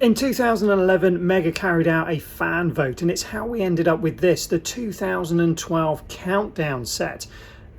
In 2011, Mega carried out a fan vote, and it's how we ended up with this, the 2012 Countdown set.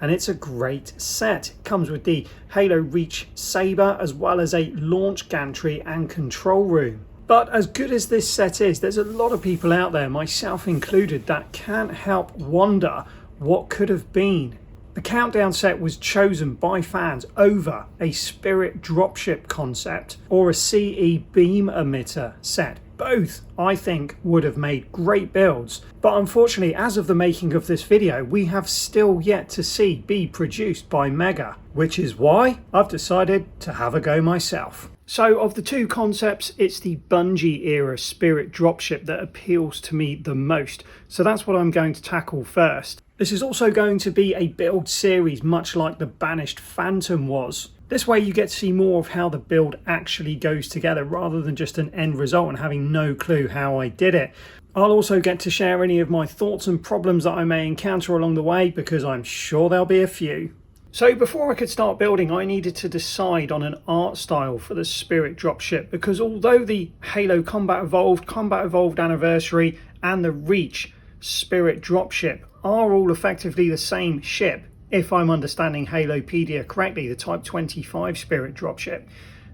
And it's a great set. It comes with the Halo Reach Saber, as well as a launch gantry and control room. But as good as this set is, there's a lot of people out there, myself included, that can't help wonder what could have been. The Countdown set was chosen by fans over a Spirt Dropship concept or a CE beam emitter set. Both, I think, would have made great builds, but unfortunately, as of the making of this video, we have still yet to see be produced by Mega, which is why I've decided to have a go myself. So of the two concepts, it's the Bungie era Spirt Dropship that appeals to me the most, so that's what I'm going to tackle first. This is also going to be a build series much like the Banished Phantom was. This way you get to see more of how the build actually goes together rather than just an end result and having no clue how I did it. I'll also get to share any of my thoughts and problems that I may encounter along the way, because I'm sure there'll be a few. So before I could start building, I needed to decide on an art style for the Spirt Dropship, because although the Halo Combat Evolved Anniversary and the Reach Spirt Dropship are all effectively the same ship, if I'm understanding Halopedia correctly, the Type 25 Spirt Dropship,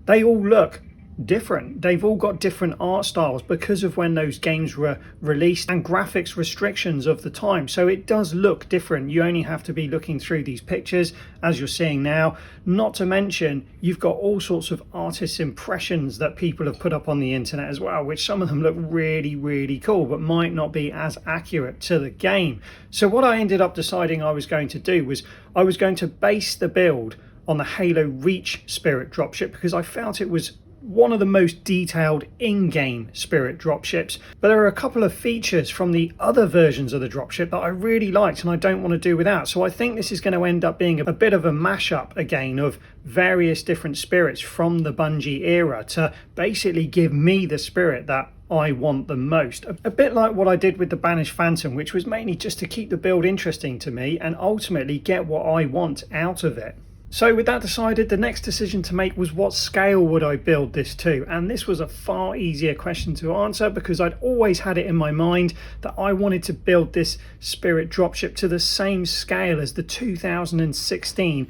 they all look different. They've all got different art styles because of when those games were released and graphics restrictions of the time, so it does look different. You only have to be looking through these pictures as you're seeing now, not to mention you've got all sorts of artists' impressions that people have put up on the internet as well, which some of them look really cool but might not be as accurate to the game. So what I ended up deciding I was going to do was I was going to base the build on the Halo Reach Spirt Dropship, because I felt it was one of the most detailed in-game Spirt Dropships, but there are a couple of features from the other versions of the dropship that I really liked and I don't want to do without. So I think this is going to end up being a bit of a mashup again of various different spirits from the Bungie era to basically give me the spirit that I want the most. A bit like what I did with the Banished Phantom, which was mainly just to keep the build interesting to me and ultimately get what I want out of it. So with that decided, the next decision to make was what scale would I build this to? And this was a far easier question to answer, because I'd always had it in my mind that I wanted to build this Spirt Dropship to the same scale as the 2016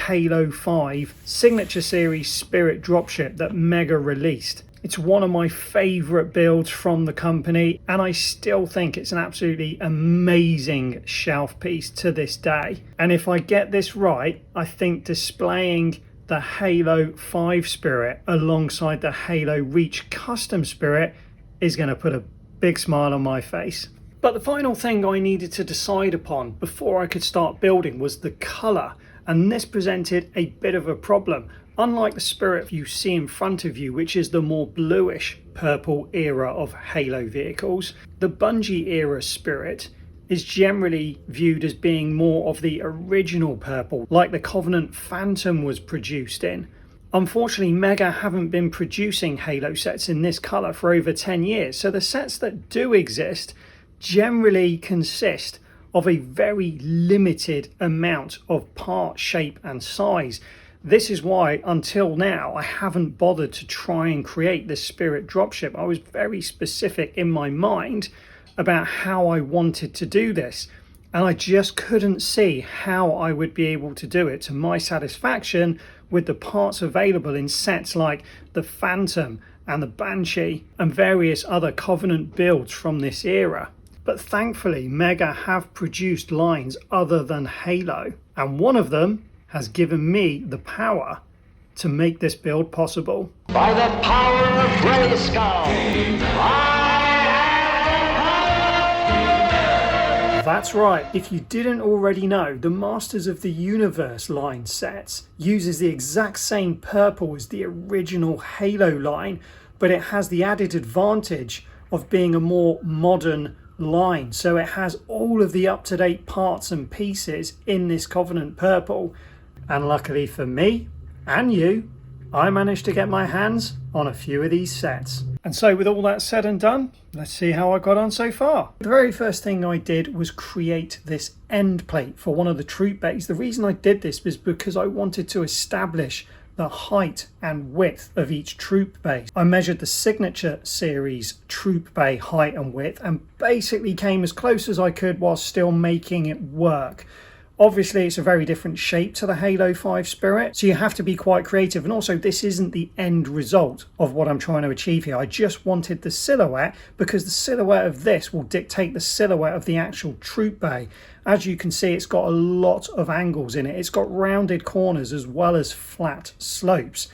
Halo 5 Signature Series Spirt Dropship that Mega released. It's one of my favourite builds from the company, and I still think it's an absolutely amazing shelf piece to this day. And if I get this right, I think displaying the Halo 5 Spirit alongside the Halo Reach Custom Spirit is going to put a big smile on my face. But the final thing I needed to decide upon before I could start building was the colour, and this presented a bit of a problem. Unlike the Spirit you see in front of you, which is the more bluish purple era of Halo vehicles, the Bungie era Spirit is generally viewed as being more of the original purple, like the Covenant Phantom was produced in. Unfortunately, Mega haven't been producing Halo sets in this colour for over 10 years, so the sets that do exist generally consist of a very limited amount of part, shape and size. This is why, until now, I haven't bothered to try and create this Spirt Dropship. I was very specific in my mind about how I wanted to do this, and I just couldn't see how I would be able to do it to my satisfaction with the parts available in sets like the Phantom and the Banshee and various other Covenant builds from this era. But thankfully, Mega have produced lines other than Halo, and one of them has given me the power to make this build possible. By the power of Grayskull, That's right, if you didn't already know, the Masters of the Universe line sets uses the exact same purple as the original Halo line, but it has the added advantage of being a more modern line. So it has all of the up-to-date parts and pieces in this Covenant purple. And luckily for me and you, I managed to get my hands on a few of these sets. And so with all that said and done, let's see how I got on so far. The very first thing I did was create this end plate for one of the troop bays. The reason I did this was because I wanted to establish the height and width of each troop bay. I measured the Signature Series troop bay height and width and basically came as close as I could while still making it work. Obviously, it's a very different shape to the Halo 5 Spirit, so you have to be quite creative. And also, this isn't the end result of what I'm trying to achieve here. I just wanted the silhouette because the silhouette of this will dictate the silhouette of the actual troop bay. As you can see, it's got a lot of angles in it. It's got rounded corners as well as flat slopes.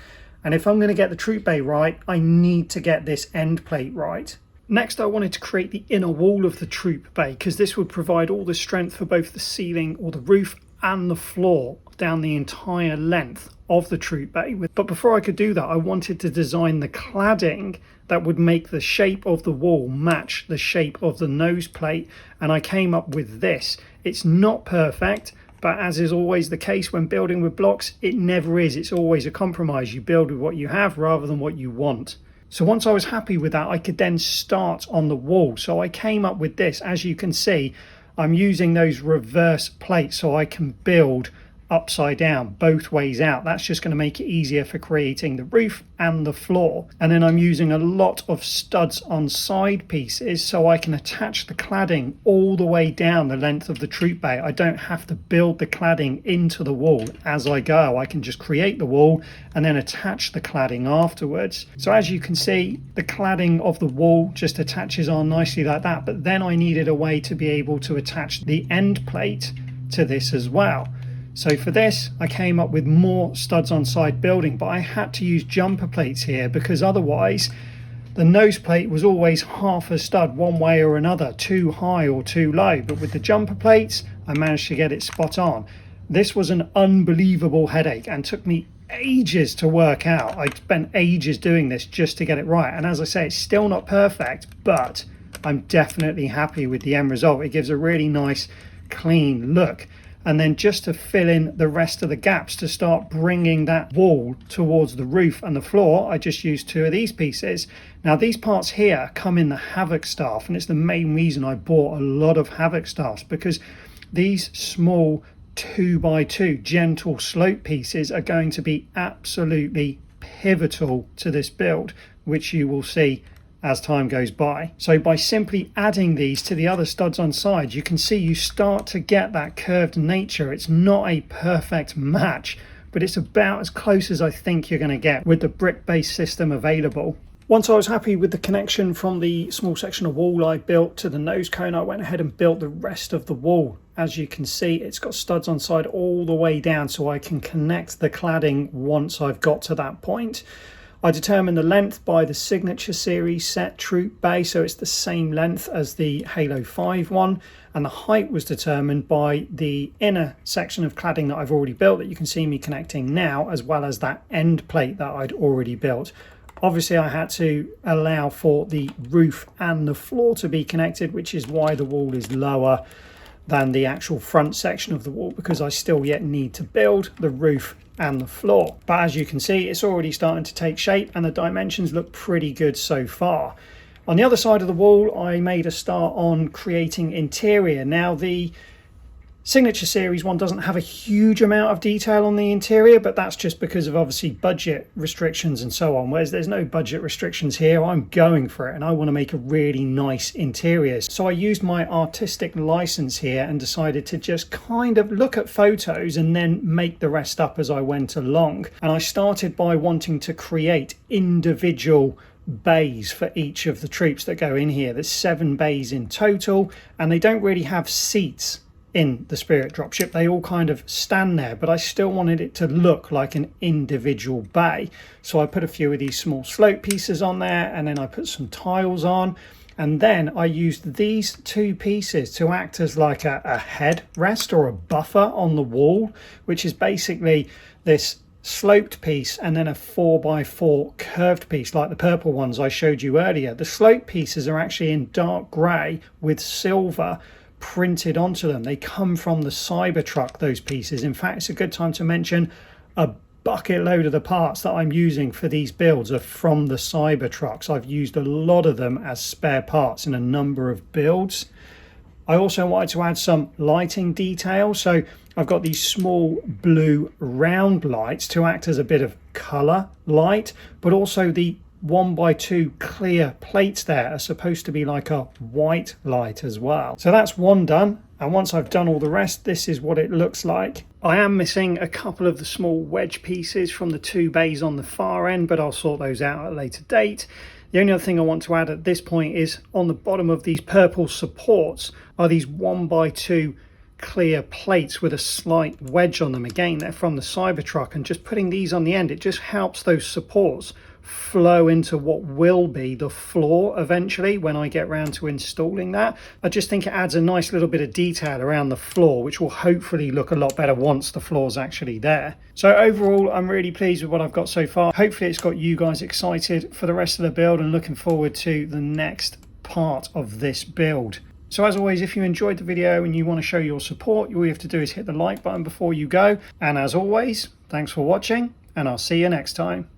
And if I'm going to get the troop bay right, I need to get this end plate right. Next, I wanted to create the inner wall of the troop bay because this would provide all the strength for both the ceiling or the roof and the floor down the entire length of the troop bay. But before I could do that, I wanted to design the cladding that would make the shape of the wall match the shape of the nose plate, and I came up with this. It's not perfect, but as is always the case when building with blocks, it never is. It's always a compromise. You build with what you have rather than what you want. So once I was happy with that, I could then start on the wall. So I came up with this. As you can see, I'm using those reverse plates so I can build upside down both ways out. That's just going to make it easier for creating the roof and the floor. And then I'm using a lot of studs on side pieces so I can attach the cladding all the way down the length of the troop bay. I don't have to build the cladding into the wall as I go. I can just create the wall and then attach the cladding afterwards. So as you can see, the cladding of the wall just attaches on nicely like that. But then I needed a way to be able to attach the end plate to this as well. So for this, I came up with more studs on side building, but I had to use jumper plates here because otherwise the nose plate was always half a stud one way or another, too high or too low. But with the jumper plates, I managed to get it spot on. This was an unbelievable headache and took me ages to work out. I spent ages doing this just to get it right. And as I say, it's still not perfect, but I'm definitely happy with the end result. It gives a really nice, clean look. And then just to fill in the rest of the gaps to start bringing that wall towards the roof and the floor, I just used two of these pieces. Now these parts here come in the Havoc staff, and it's the main reason I bought a lot of Havoc staffs, because these small 2x2 gentle slope pieces are going to be absolutely pivotal to this build, which you will see as time goes by. So by simply adding these to the other studs on side, you can see you start to get that curved nature. It's not a perfect match, but it's about as close as I think you're going to get with the brick-based system available. Once I was happy with the connection from the small section of wall I built to the nose cone, I went ahead and built the rest of the wall. As you can see, it's got studs on side all the way down so I can connect the cladding once I've got to that point. I determined the length by the Signature Series set troop bay, so it's the same length as the Halo 5 one, and the height was determined by the inner section of cladding that I've already built that you can see me connecting now, as well as that end plate that I'd already built. Obviously I had to allow for the roof and the floor to be connected, which is why the wall is lower than the actual front section of the wall, because I still yet need to build the roof and the floor. But as you can see, it's already starting to take shape and the dimensions look pretty good so far. On the other side of the wall, I made a start on creating interior. Now the Signature Series one doesn't have a huge amount of detail on the interior, but that's just because of obviously budget restrictions and so on, whereas there's no budget restrictions here. I'm going for it and I want to make a really nice interior. So I used my artistic license here and decided to just kind of look at photos and then make the rest up as I went along. And I started by wanting to create individual bays for each of the troops that go in here. There's 7 bays in total, and they don't really have seats in the Spirt Dropship. They all kind of stand there, but I still wanted it to look like an individual bay. So I put a few of these small slope pieces on there, and then I put some tiles on, and then I used these 2 pieces to act as like a headrest or a buffer on the wall, which is basically this sloped piece and then a 4x4 curved piece like the purple ones I showed you earlier. The slope pieces are actually in dark grey with silver printed onto them. They come from the Cybertruck, those pieces. In fact, it's a good time to mention a bucket load of the parts that I'm using for these builds are from the Cybertrucks. I've used a lot of them as spare parts in a number of builds. I also wanted to add some lighting detail, so I've got these small blue round lights to act as a bit of colour light, but also the 1x2 clear plates there are supposed to be like a white light as well. So that's one done, and once I've done all the rest, this is what it looks like. I am missing a couple of the small wedge pieces from the two bays on the far end, but I'll sort those out at a later date. The only other thing I want to add at this point is on the bottom of these purple supports are these 1x2 clear plates with a slight wedge on them. Again, they're from the Cybertruck, and just putting these on the end, it just helps those supports flow into what will be the floor eventually when I get around to installing that. I just think it adds a nice little bit of detail around the floor, which will hopefully look a lot better once the floor's actually there. So overall, I'm really pleased with what I've got so far. Hopefully it's got you guys excited for the rest of the build and looking forward to the next part of this build. So as always, if you enjoyed the video and you want to show your support, all you have to do is hit the like button before you go. And as always, thanks for watching, and I'll see you next time.